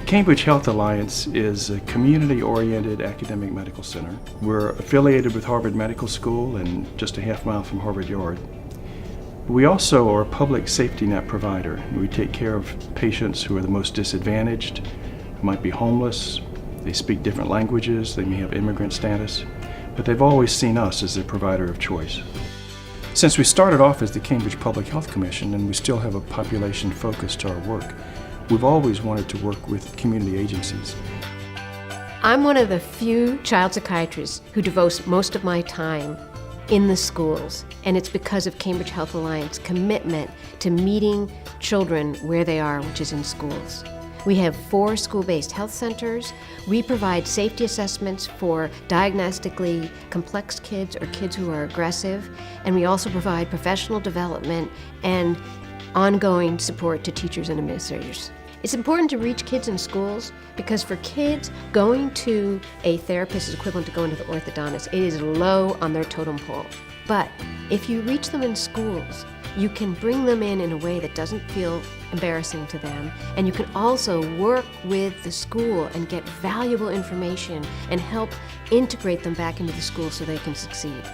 Cambridge Health Alliance is a community-oriented academic medical center. We're affiliated with Harvard Medical School and just a half mile from Harvard Yard. We also are a public safety net provider. We take care of patients who are the most disadvantaged, who might be homeless, they speak different languages, they may have immigrant status, but they've always seen us as their provider of choice. Since we started off as the Cambridge Public Health Commission and we still have a population focus to our work, we've always wanted to work with community agencies. I'm one of the few child psychiatrists who devotes most of my time in the schools, and it's because of Cambridge Health Alliance commitment to meeting children where they are, which is in schools. We have 4 school-based health centers. We provide safety assessments for diagnostically complex kids or kids who are aggressive, and we also provide professional development and ongoing support to teachers and administrators. It's important to reach kids in schools because for kids, going to a therapist is equivalent to going to the orthodontist. It is low on their totem pole. But if you reach them in schools, you can bring them in a way that doesn't feel embarrassing to them, and you can also work with the school and get valuable information and help integrate them back into the school so they can succeed.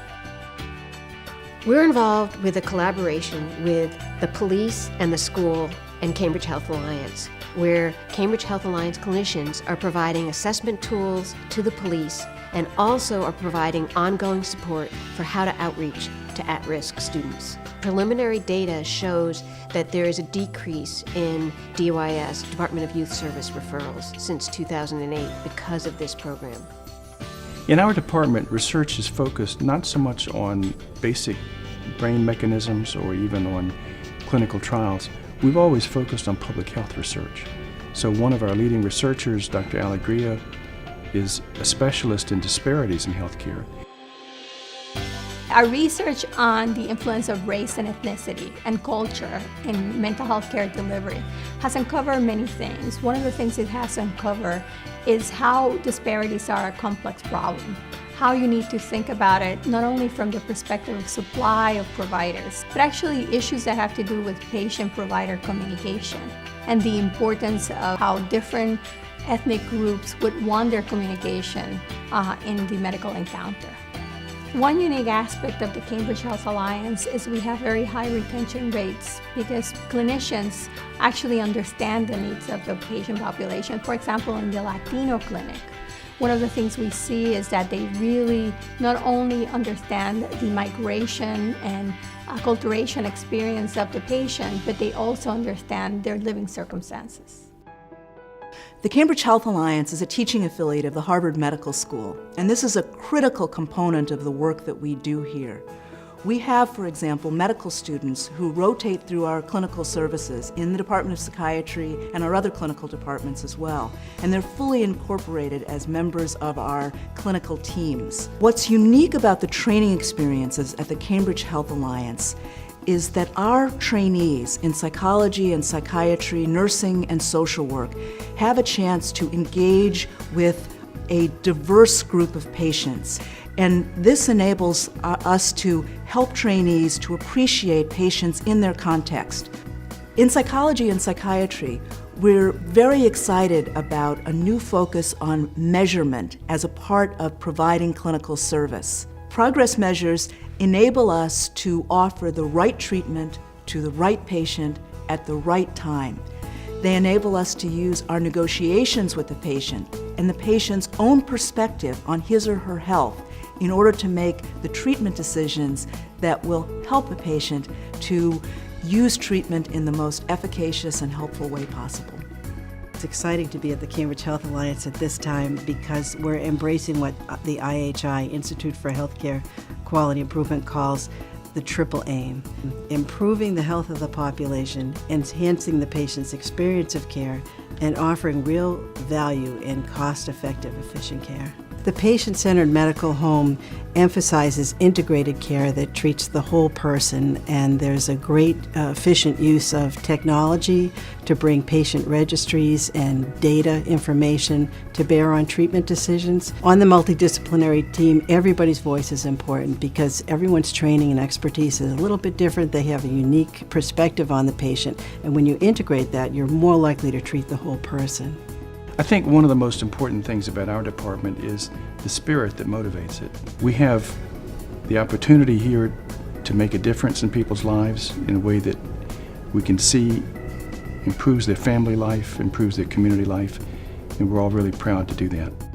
We're involved with a collaboration with the police and the school and Cambridge Health Alliance, where Cambridge Health Alliance clinicians are providing assessment tools to the police and also are providing ongoing support for how to outreach to at-risk students. Preliminary data shows that there is a decrease in DYS, Department of Youth Service referrals, since 2008 because of this program. In our department, research is focused not so much on basic brain mechanisms or even on clinical trials. We've always focused on public health research. So one of our leading researchers, Dr. Alegria, is a specialist in disparities in healthcare. Our research on the influence of race and ethnicity and culture in mental health care delivery has uncovered many things. One of the things it has uncovered is how disparities are a complex problem, how you need to think about it not only from the perspective of supply of providers, but actually issues that have to do with patient-provider communication and the importance of how different ethnic groups would want their communication in the medical encounter. One unique aspect of the Cambridge Health Alliance is we have very high retention rates because clinicians actually understand the needs of the patient population. For example, in the Latino clinic, one of the things we see is that they really not only understand the migration and acculturation experience of the patient, but they also understand their living circumstances. The Cambridge Health Alliance is a teaching affiliate of the Harvard Medical School, and this is a critical component of the work that we do here. We have, for example, medical students who rotate through our clinical services in the Department of Psychiatry and our other clinical departments as well, and they're fully incorporated as members of our clinical teams. What's unique about the training experiences at the Cambridge Health Alliance is that our trainees in psychology and psychiatry, nursing and social work have a chance to engage with a diverse group of patients. And this enables us to help trainees to appreciate patients in their context. In psychology and psychiatry, we're very excited about a new focus on measurement as a part of providing clinical service. Progress measures enable us to offer the right treatment to the right patient at the right time. They enable us to use our negotiations with the patient and the patient's own perspective on his or her health in order to make the treatment decisions that will help a patient to use treatment in the most efficacious and helpful way possible. It's exciting to be at the Cambridge Health Alliance at this time because we're embracing what the IHI, Institute for Healthcare Quality Improvement, calls the triple aim: improving the health of the population, enhancing the patient's experience of care, and offering real value in cost-effective, efficient care. The patient-centered medical home emphasizes integrated care that treats the whole person, and there's a great efficient use of technology to bring patient registries and data information to bear on treatment decisions. On the multidisciplinary team, everybody's voice is important because everyone's training and expertise is a little bit different. They have a unique perspective on the patient, and when you integrate that, you're more likely to treat the whole person. I think one of the most important things about our department is the spirit that motivates it. We have the opportunity here to make a difference in people's lives in a way that we can see improves their family life, improves their community life, and we're all really proud to do that.